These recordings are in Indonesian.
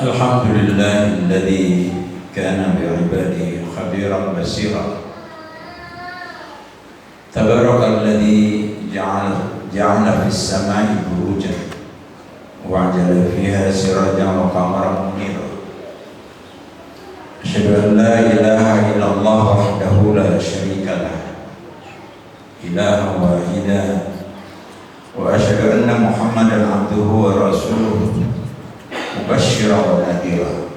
Alhamdulillahilladzi kana bi'ibadihi khabiran basira. Tabarakalladzi ja'ala fis samai burujan wa ja'ala fiha sirajan wa qamaran munira. Asyhadu an la ilaha illallah wahdahu la syarika lah, ilaha wahidah, wa asyhadu anna Muhammadan abduhu wa rasuluh mubasysyiran wa nadhira.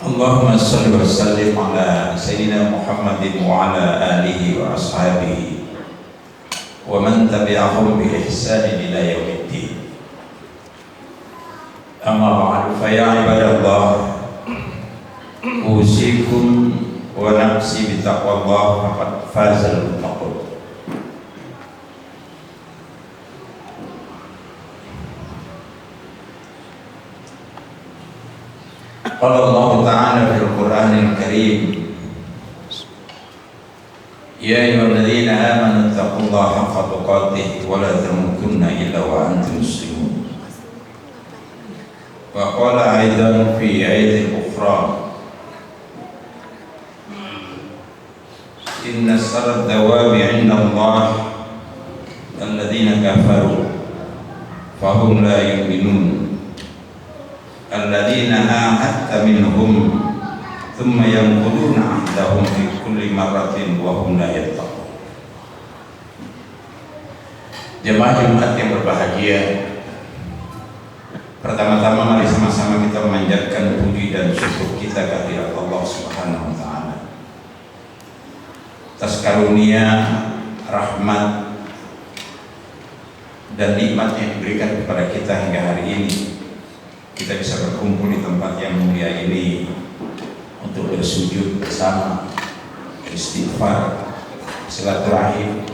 Allahumma shalli wa sallim ala sayyidina Muhammadin wa ala alihi wa ashabihi wa man tabi'ahum bi ihsanin ila yaumiddin. Amma ba'du, fa ya ibadallah, usikum wa nafsi bi taqwallah, faqad fazal muttaqun. Qala Allah Ta'ala fil Qur'anil Karim, ya ayyuhalladzina amanu taqullaha haqqa tuqatih wa la tamutunna illa wa antum muslimun. Wa qala aidan fi ayatin ukhra, inna sarad dawabi 'inda Allah alladzina kafaru fahum la yu'minun alladzina ahadta minhum thumma yanquduna ahdahum fi kulli marratin wa hum la yattaqun. Jemaah Jumat yang berbahagia, pertama-tama mari sama-sama kita memanjatkan puji dan syukur kita kehadirat Allah Subhanahu wa taala atas karunia, rahmat dan nikmat yang diberikan kepada kita hingga hari ini. Kita bisa berkumpul di tempat yang mulia ini untuk bersujud bersama, istighfar, silaturahim,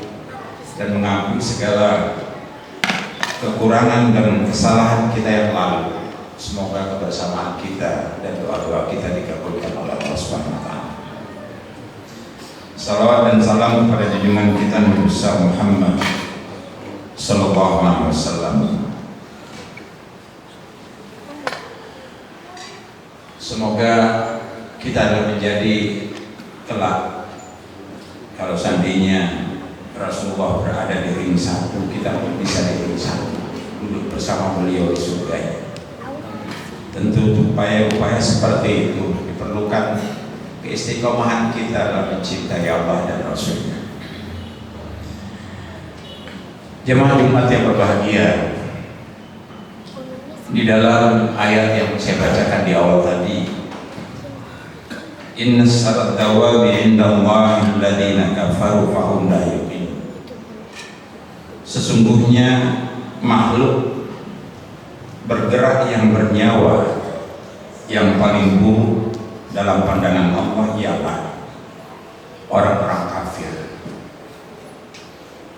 dan mengampuni segala kekurangan dan kesalahan kita yang lalu. Semoga kebersamaan kita dan doa-doa kita dikabulkan oleh Allah Subhanahu wa taala. Salawat dan salam kepada junjungan kita Nabi besar Muhammad sallallahu alaihi wasallam. Semoga kita akan menjadi kelak, kalau seandainya Rasulullah berada di ring satu, kita pun bisa di ring satu, duduk bersama beliau di surga. Tentu upaya-upaya seperti itu diperlukan keistiqomahan kita dalam mencintai Allah dan Rasulnya. Jemaah Jumat yang berbahagia, di dalam ayat yang saya bacakan di awal tadi, inna sarad dawabi 'inda Allahi alladziina kafaru fahum la yu'minun. Sesungguhnya makhluk bergerak yang bernyawa yang paling buruk dalam pandangan Allah ialah orang-orang kafir,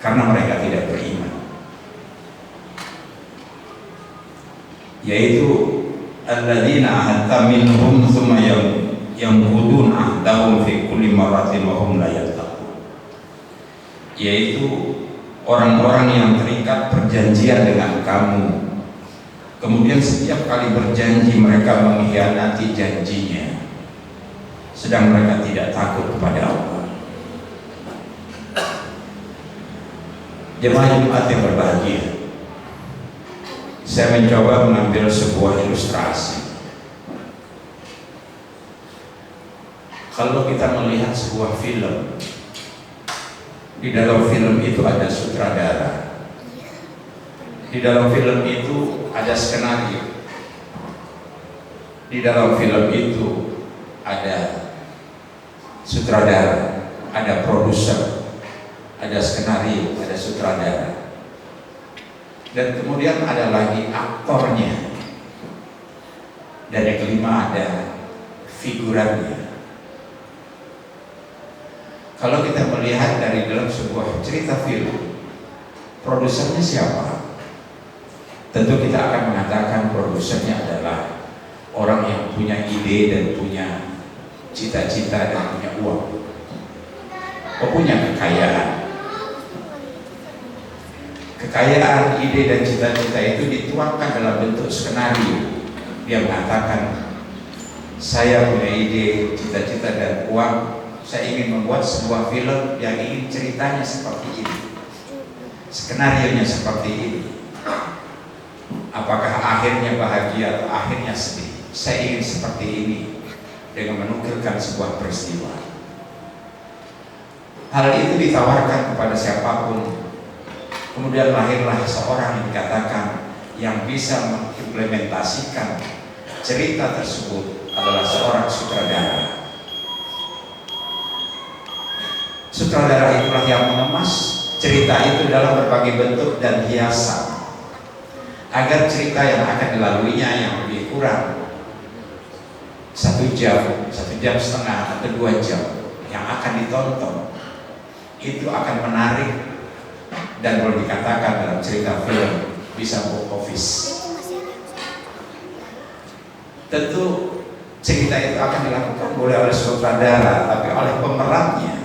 karena mereka tidak beriman, yaitu alladzina ahadta minhum tsumma yanqudun ahdahum fi kulli marratin wa hum la yattaqun, yaitu orang-orang yang terikat perjanjian dengan kamu, kemudian setiap kali berjanji mereka mengkhianati janjinya, sedang mereka tidak takut kepada Allah. Jemaah Jumat yang berbahagia, saya mencoba mengambil sebuah ilustrasi. Kalau kita melihat sebuah film, di dalam film itu ada sutradara, di dalam film itu ada skenario, di dalam film itu ada sutradara, ada produser, ada skenario, ada sutradara, dan kemudian ada lagi aktornya, dan yang kelima ada figurannya. Kalau kita melihat dari dalam sebuah cerita film, produsernya siapa? Tentu kita akan mengatakan produsernya adalah orang yang punya ide dan punya cita-cita dan punya uang. punya kekayaan. Kekayaan ide dan cita-cita itu dituangkan dalam bentuk skenario. Dia mengatakan, saya punya ide, cita-cita dan uang, saya ingin membuat sebuah film yang ingin ceritanya seperti ini, skenarionya seperti ini. Apakah akhirnya bahagia atau akhirnya sedih? Saya ingin seperti ini, dengan menukilkan sebuah peristiwa. Hal itu ditawarkan kepada siapapun. Kemudian lahirlah seorang yang dikatakan yang bisa mengimplementasikan cerita tersebut adalah seorang sutradara. Sutradara itulah yang mengemas cerita itu dalam berbagai bentuk dan hiasan, agar cerita yang akan dilaluinya yang lebih kurang 1 jam, 1 jam setengah atau 2 jam yang akan ditonton itu akan menarik dan boleh dikatakan dalam cerita film bisa box office. Tentu cerita itu akan dilakukan oleh sutradara, tapi oleh pemerannya,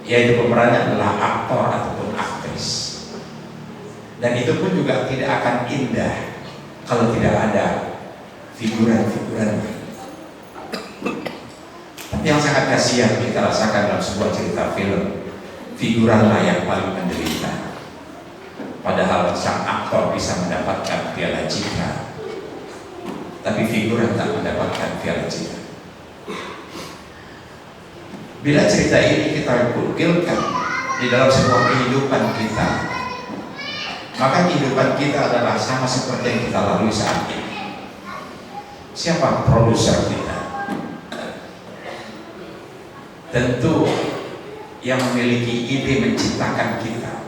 yaitu pemerannya adalah aktor ataupun aktris. Dan itu pun juga tidak akan indah kalau tidak ada figuran-figurannya. Tapi yang sangat kasihan kita rasakan dalam sebuah cerita film, figuranlah yang paling menderita. Padahal sang aktor bisa mendapatkan piala citra, tapi figuran tak mendapatkan piala citra. Bila cerita ini kita kukilkan di dalam sebuah kehidupan kita, maka kehidupan kita adalah sama seperti yang kita lalui saat ini. Siapa produser kita? Tentu yang memiliki ide menciptakan kita.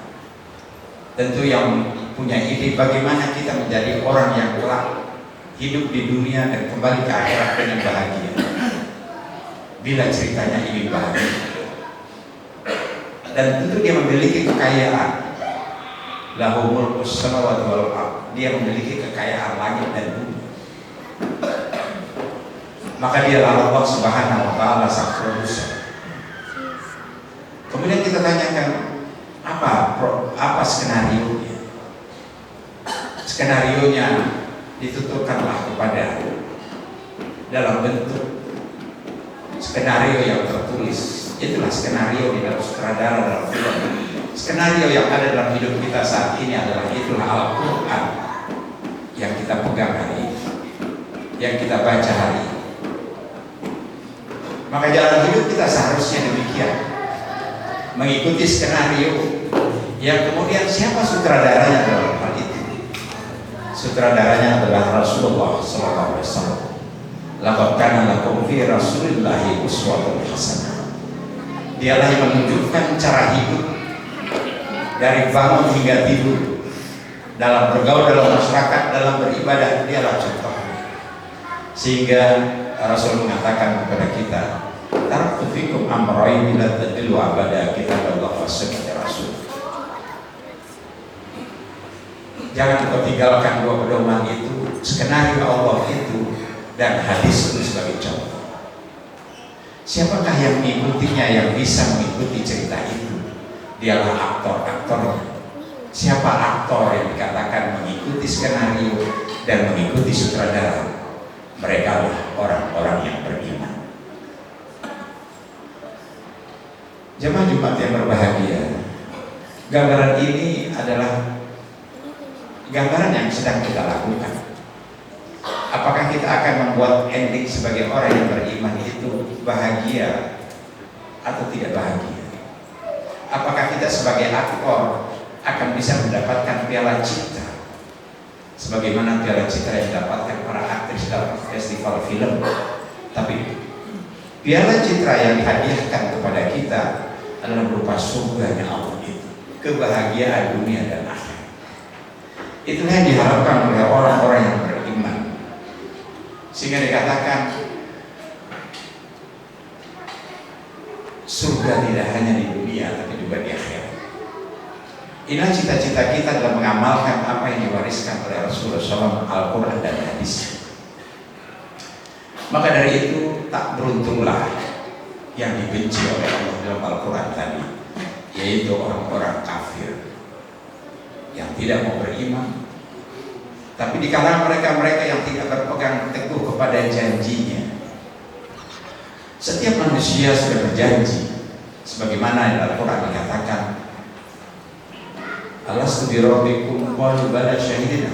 Tentu yang punya ide bagaimana kita menjadi orang yang kelak hidup di dunia dan kembali ke akhirat dengan bahagia. Bila ceritanya ingin bahagia, dan tentu dia memiliki kekayaan. Lahu mulkus samawati wal ardh, dia memiliki kekayaan langit dan bumi. Maka dia Allah Subhanahu wa taala sang produser. Kemudian kita tanyakan, apa skenarionya? Skenarionya dituturkanlah kepada dalam bentuk skenario yang tertulis. Itulah skenario di dalam sutradara dalam film. Skenario yang ada dalam hidup kita saat ini adalah itulah Al-Quran yang kita pegang hari ini, yang kita baca hari ini. Maka jalan hidup kita seharusnya demikian, mengikuti skenario yang kemudian siapa sutradaranya dalam hal itu? Sutradaranya adalah Rasulullah SAW. Laqad kana lakum fi Rasulillahi uswatun hasanah. Dialah yang menunjukkan cara hidup dari bangun hingga tidur, dalam bergaul dalam masyarakat, dalam beribadah, dialah contohnya. Sehingga Rasul mengatakan kepada kita, taraktu fikum amrayn la tadillu abada, kitaballah wa sunnah Rasul. Jangan kau tinggalkan 2 pedoman itu, skenario Allah itu dan hadis itu sebagai contoh. Siapakah yang mengikutinya, yang bisa mengikuti cerita itu? Dialah aktor-aktornya. Siapa aktor yang dikatakan mengikuti skenario dan mengikuti sutradara? Mereka lah orang-orang yang beriman. Jemaah Jumat yang berbahagia, gambaran ini adalah gambaran yang sedang kita lakukan. Apakah kita akan membuat ending sebagai orang yang beriman itu bahagia atau tidak bahagia? Apakah kita sebagai aktor akan bisa mendapatkan piala citra sebagaimana piala citra yang didapatkan para aktris dalam festival film? Tapi piala citra yang dihadiahkan kepada kita adalah berupa surganya Allah itu, kebahagiaan dunia dan akhirat. Itulah yang diharapkan oleh orang-orang yang beriman. Sehingga dikatakan surga tidak hanya di dunia tapi juga di akhirat. Inilah cita-cita kita dalam mengamalkan apa yang diwariskan oleh Rasulullah SAW, Al-Quran dan hadis. Maka dari itu tak beruntunglah yang dibenci oleh Allah dalam Al-Quran tadi, yaitu orang-orang kafir yang tidak mau beriman. Tapi di kalangan mereka yang tidak berpegang teguh kepada janjinya, setiap manusia sudah berjanji, sebagaimana dalam Al-Quran dikatakan, alastu birabbikum qalu bala syahidina.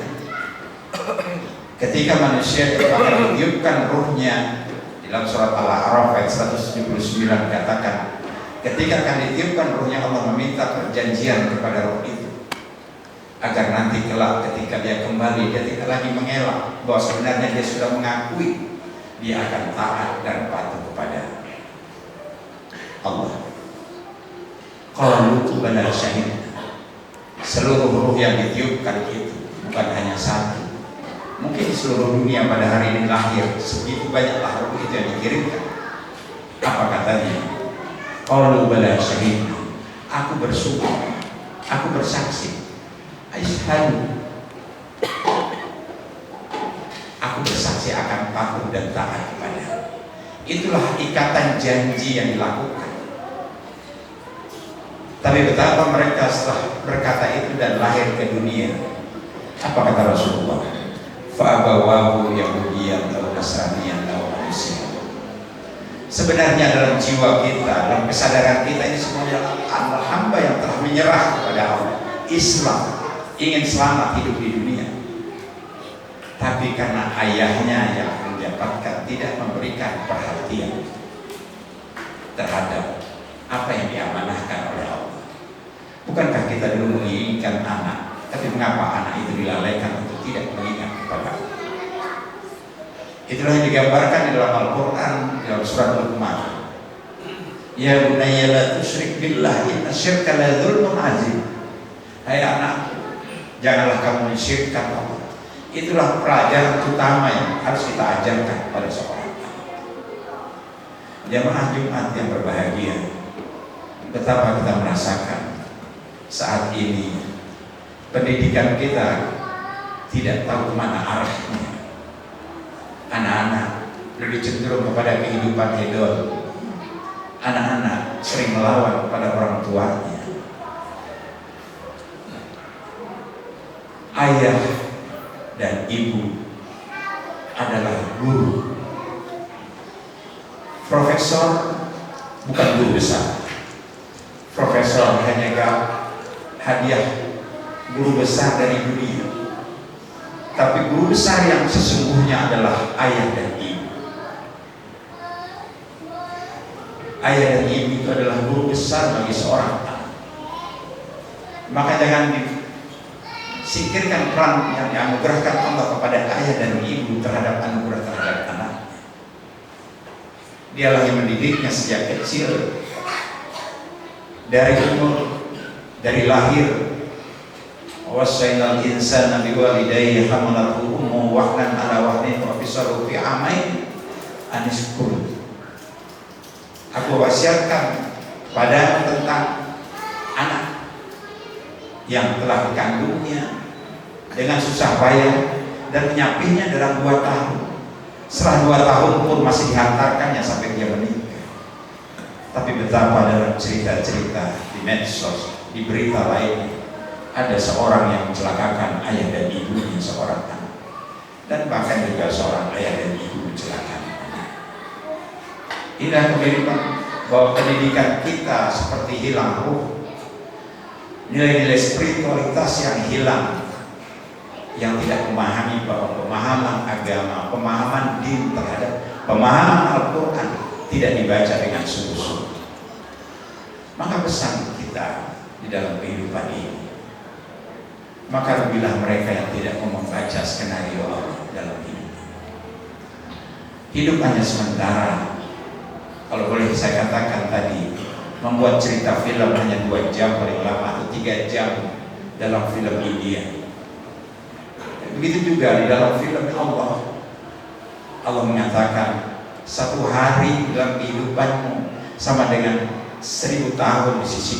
Ketika manusia akan ditiupkan ruhnya, dalam surat Al-A'raf ayat 179 dikatakan, ketika akan ditiupkan ruhnya, Allah meminta perjanjian kepada ruh itu agar nanti kelak ketika dia kembali, dia tidak lagi mengelak bahwa sebenarnya dia sudah mengakui dia akan taat dan patuh kepada Allah. Qalu bala syahid. Seluruh ruh yang ditiupkan itu bukan hanya satu, mungkin di seluruh dunia pada hari ini lahir segitu banyaklah ruh itu yang dikirimkan. Apa katanya? Qalu bala syahid. Aku bersumpah, aku bersaksi, asyhadu, aku bersaksi akan patuh dan taat kepada. Itulah ikatan janji yang dilakukan. Tapi betapa mereka setelah berkata itu dan lahir ke dunia, apa kata Rasulullah? Fa'abawahu yahudiyan atau nasraniyan atau manusia. Sebenarnya dalam jiwa kita, dalam kesadaran kita ini semuanya adalah hamba yang telah menyerah kepada Allah, Islam, ingin selamat hidup di dunia. Tapi karena ayahnya yang mendapatkan tidak memberikan perhatian terhadap apa yang diamanahkan oleh Allah. Bukankah kita dulu menginginkan anak, tapi mengapa anak itu dilalaikan untuk tidak mengingat kepada Allah? Itulah yang digambarkan di dalam Al-Quran, dalam surat Luqman. Ya bunayya la tusyrik billah inna syirka la dzulmun azim. Hai anak, janganlah kamu mensyirikkan Allah. Itulah pelajaran utama yang harus kita ajarkan pada seorang anak. Jamaah Jumat yang berbahagia, betapa kita merasakan saat ini pendidikan kita tidak tahu kemana arahnya. Anak-anak lebih cenderung kepada kehidupan hedon. Anak-anak sering melawan kepada orang tuanya. Ayah dan ibu adalah guru. Profesor bukan guru besar. Profesor hanya hadiah guru besar dari dunia. Tapi guru besar yang sesungguhnya adalah ayah dan ibu. Ayah dan ibu itu adalah guru besar bagi seorang anak. Maka jangan disingkirkan peran yang dianugerahkan Allah kepada ayah dan ibu terhadap anugerah terhadap anak. Dialah yang mendidiknya sejak kecil, dari umur, dari lahir. Wasainal insana biwalidayhi hamalathu ummuhu wahnan ala wahnin wa fisaluhu fi amain anishkur. Aku wasiatkan pada tentang anak yang telah dikandungnya dengan susah payah dan menyapihnya dalam 2 tahun. Setelah 2 tahun pun masih dihantarkannya sampai dia menikah. Tapi betapa dalam cerita-cerita di medsos, di berita lainnya, ada seorang yang mencelakakan ayah dan ibunya seorang anak, dan bahkan juga seorang ayah dan ibu mencelakakan anak. Inilah kehidupan bahwa pendidikan kita seperti hilang ruh, nilai-nilai spiritualitas yang hilang, yang tidak memahami bahwa pemahaman agama, pemahaman din terhadap pemahaman Al-Quran tidak dibaca dengan sungguh-sungguh. Maka pesan kita di dalam kehidupan ini, maka rugilah mereka yang tidak mau membaca skenario Allah dalam hidup. Hidup hanya sementara. Kalau boleh saya katakan tadi, membuat cerita film hanya 2 jam paling lama atau 3 jam dalam film India. Begitu juga di dalam film Allah. Allah mengatakan 1 hari dalam kehidupanmu sama dengan 1000 tahun di sisi.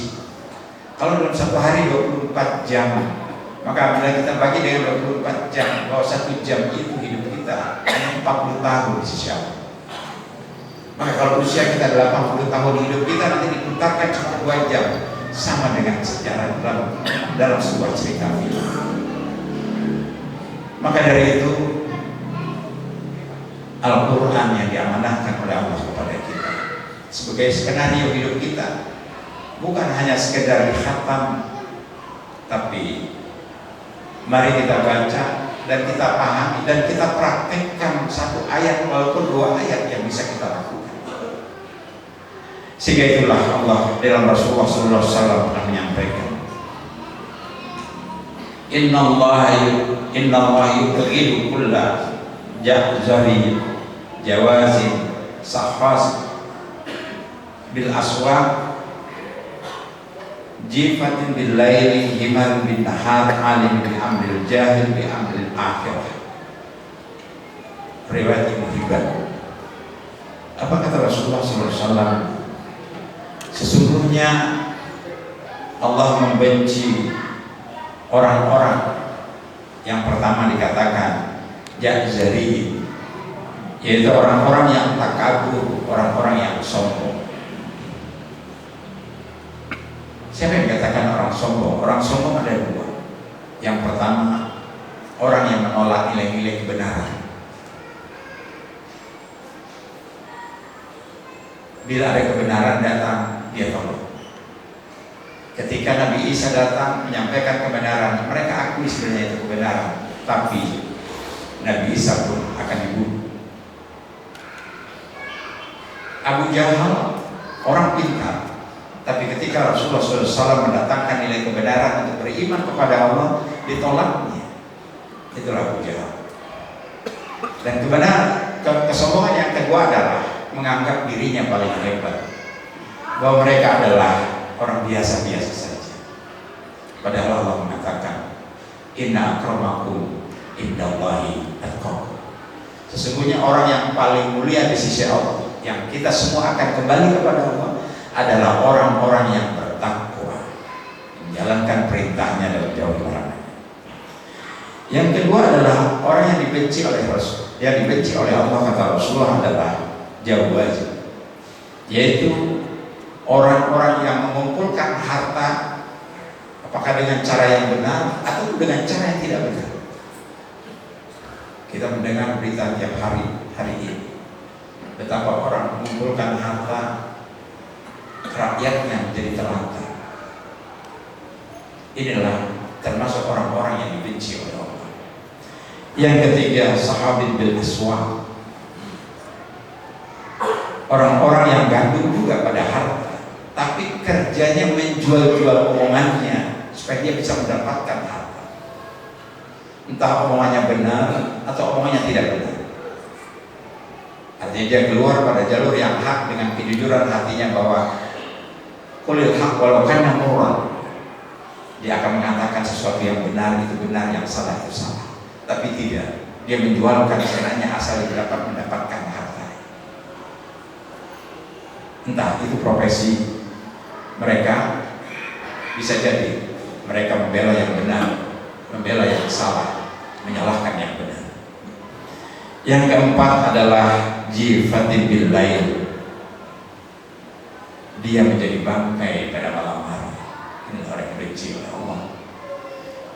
Kalau dalam 1 hari 24 jam, maka bila kita bagi dengan 24 jam, bahwa 1 jam itu hidup kita hanya 40 tahun di sisi Allah. Maka kalau usia kita 80 tahun, hidup kita nanti diputarkan cuma 2 jam, sama dengan sejarah dalam sebuah cerita film. Maka dari itu Al-Quran yang diamanahkan oleh Allah kepada kita sebagai skenario hidup kita, bukan hanya sekedar dikhatam, tapi mari kita baca dan kita pahami dan kita praktekkan 1 ayat walaupun 2 ayat yang bisa kita lakukan. Sehingga itulah Allah dalam Rasulullah SAW pernah menyampaikan, Inna Allah yubghidu kulla jahzari jawazin sahfaz bil aswaq jifatin bil laili himan bin nahar alim bi amril jahil bi amril akhirah. Riwayat Ibnu Hibban. Apa kata Rasulullah SAW? Sesungguhnya Allah membenci orang-orang yang pertama dikatakan jahzari, yaitu orang-orang yang takabur, orang-orang yang sombong. Siapa yang dikatakan orang sombong? Orang sombong ada 2. Yang pertama, orang yang menolak nilai-nilai kebenaran. Bila ada kebenaran datang, dia tolak. Ketika Nabi Isa datang menyampaikan kebenaran, mereka akui sebenarnya itu kebenaran, tapi Nabi Isa pun akan dibunuh. Abu Jahal orang pintar, tapi ketika Rasulullah SAW mendatangkan nilai kebenaran untuk beriman kepada Allah, ditolaknya. Itulah Abu Jahal. Dan kebenaran, kesombongan yang kedua adalah menganggap dirinya paling hebat, bahwa mereka adalah orang biasa-biasa saja. Padahal Allah mengatakan, Inna akramakum indallahi atqakum. Sesungguhnya orang yang paling mulia di sisi Allah, yang kita semua akan kembali kepada Allah, adalah orang-orang yang bertakwa, menjalankan perintahnya dan menjauhi larangannya. Yang kedua adalah orang yang dibenci oleh Rasul, yang dibenci oleh Allah, kata Rasulullah, adalah jawaz, yaitu orang-orang yang mengumpulkan harta, apakah dengan cara yang benar atau dengan cara yang tidak benar. Kita mendengar berita tiap hari ini, betapa orang mengumpulkan harta rakyatnya menjadi terlantar. Inilah termasuk orang-orang yang dibenci oleh Allah. Yang ketiga, sahabin bil aswaq, orang-orang yang gandum juga pada harta, tapi kerjanya menjual-jual omongannya supaya dia bisa mendapatkan harta. Entah omongannya benar atau omongannya tidak benar. Artinya dia keluar pada jalur yang hak dengan kejujuran hatinya bahwa qulil haq walau kana murran. Dia akan mengatakan sesuatu yang benar itu benar, yang salah itu salah. Tapi tidak, dia menjualkan senangnya asal dia dapat mendapatkan harta. Entah itu profesi mereka, bisa jadi mereka membela yang benar, membela yang salah, menyalahkan yang benar. Yang keempat adalah jifatin bil lail, dia menjadi bangkai pada malam hari. Ini orang yang benci oleh Allah,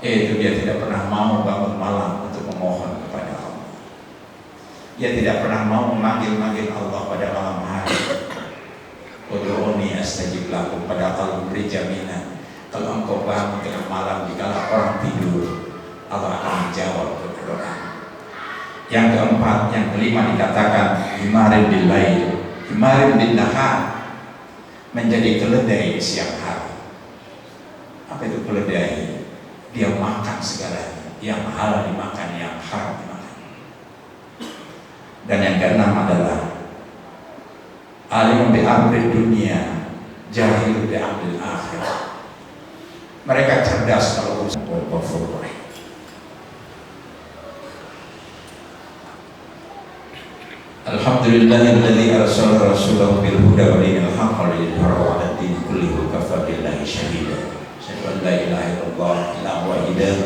yaitu dia tidak pernah mau bangun malam untuk memohon kepada Allah. Dia tidak pernah mau memanggil-manggil Allah pada malam hari. Ud'uni astajib lakum, pada Allah beri jaminan kalau engkau bangun tengah malam dikala orang tidur, Allah akan menjawab doa. Yang keempat, yang kelima dikatakan himarin bil lail, himarin bin nahar, menjadi keledai siang hari. Apa itu keledai? Dia makan segalanya, yang halal dimakan, yang haram dimakan. Dan yang keenam adalah alim bi amri dunia, jahil bi amri akhirah. Mereka cerdas kalau urusan berfurqah. Alhamdulillahilladzi arsala rasulahu bil huda wa dinil haqq liyudhhirahu 'ala ad-din kullihi kafa billahi shahida. Asyhadu an la ilaha illallah illallah wahidah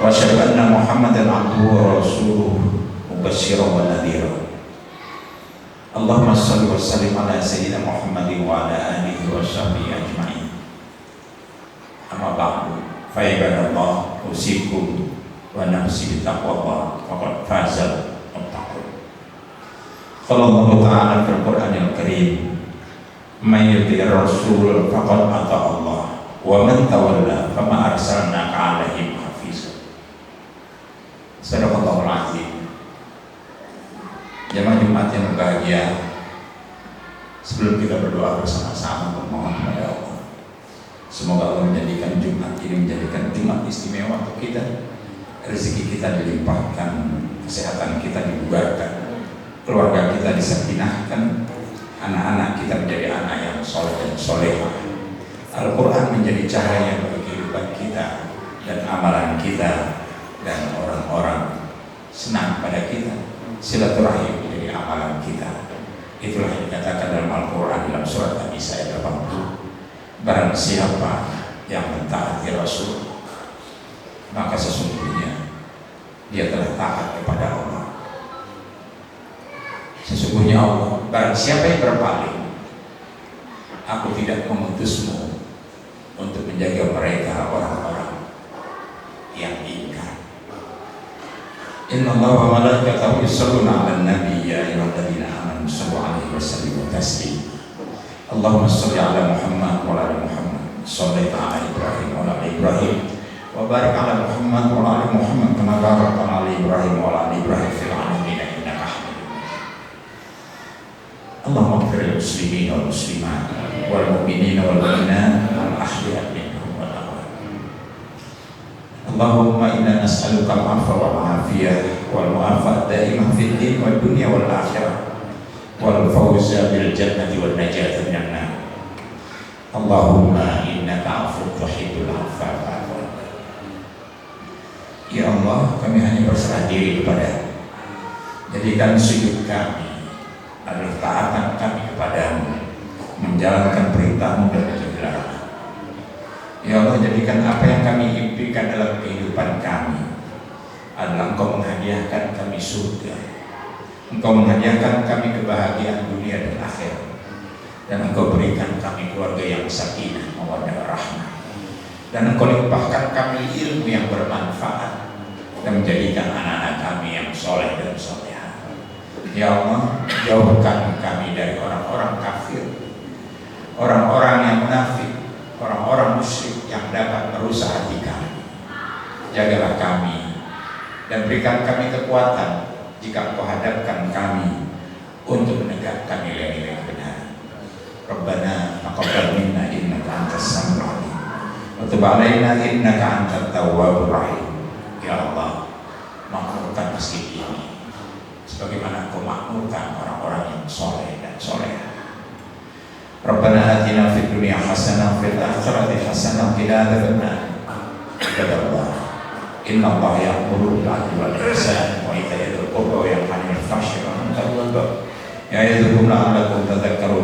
wa asyhadu anna Muhammadan 'abduhu wa rasuluhu mubasysyiran wa nadhira. Allahumma salli wa sallim ala sayyidina Muhammadin wa ala alihi wa sahbihi ajma'in. Amma ba'du, fa ibadallah, usikum wa nafsi bitaqwallah, faqad fazal muttaqun. Qala Allah Ta'ala fil Qur'anil Karim, may yuti'ir rasul faqad ata Allah, wa man tawalla fama arsalnaka 'alaihim hafiza. Sadaqallahul azim. Jamaah Jumat yang berbahagia, sebelum kita berdoa bersama-sama memohon kepada Allah, semoga Allah menjadikan Jumat ini menjadikan Jumat istimewa untuk kita. Rezeki kita dilimpahkan, kesehatan kita dibugarkan, keluarga kita disakinahkan, anak-anak kita menjadi anak yang soleh dan solehah. Al-Quran menjadi cahaya bagi kehidupan kita dan amalan kita, dan orang-orang senang pada kita. Silaturahim menjadi amalan kita. Itulah yang dikatakan dalam Al-Quran dalam surat An-Nisa ayat 80. Barang siapa yang mentaati Rasul, maka sesungguhnya dia telah taat kepada Allah. Sesungguhnya Allah, barang siapa yang berpaling, aku tidak mengutusmu untuk menjaga mereka orang-orang yang ingkar. Inna Allah wa malaikatahu yusholluna 'alan nabi ya ayyuhalladzina amanu shallu 'alaihi wa sallimu taslima. Allahumma shalli 'ala Muhammad wa 'ala ali Muhammad, shallaita 'ala Ibrahim wa 'ala ali Ibrahim, wa barik 'ala Muhammad wa 'ala ali Muhammad kama barakta 'ala ali Ibrahim wa 'ala ali Ibrahim fil 'alamin innaka Hamidum Majid. Allahumma ighfir lil muslimin wal muslimat wal mu'minin wal mu'minat al ahya'i minhum wal amwat. Allahumma inna nas'aluka al-'afwa wal 'afiyah wal mu'afat daimah fid din wad dunya wal akhirah wal fawza bil jannati wan najata minan nar. Allahumma innaka 'afuwwun tuhibbul 'afwa fa'fu 'anna. Ya Allah, kami hanya berserah diri kepada-Mu. Jadikan sujud kami adalah taatan kami kepadamu, menjalankan perintah-Mu dan menjauhi larangan. Ya Allah, jadikan apa yang kami impikan dalam kehidupan kami adalah Engkau menghadiahkan kami surga, Engkau menghadiahkan kami kebahagiaan dunia dan akhirat, dan Engkau berikan kami keluarga yang sakinah mawaddah rahmah, dan Engkau limpahkan kami ilmu yang bermanfaat dan menjadikan anak-anak kami yang soleh dan solehah. Ya Allah, jauhkan kami dari orang-orang kafir, orang-orang yang munafik, orang-orang musyrik yang dapat merusak hati kami. Jagalah kami dan berikan kami kekuatan jika Engkau hadapkan kami untuk menegakkan nilai-nilai kebenaran. Rabbana taqabbal minna innaka antas samiul 'alim wa tub 'alaina innaka antat tawwabur rahim. Ya Allah, makmurkan masjid ini sebagaimana Engkau makmurkan orang-orang yang soleh dan solehah. Rabbana atina fid dunya hasanah wa fil akhirati hasanah wa qina adzabannar. Ibadallah, inna Allah ya'muru bil 'adli wal ihsan wa ita'i dzil qurba wa yanha 'anil fahsya'i wal munkari wal baghi ya'idukum la'allakum tadhakkarun.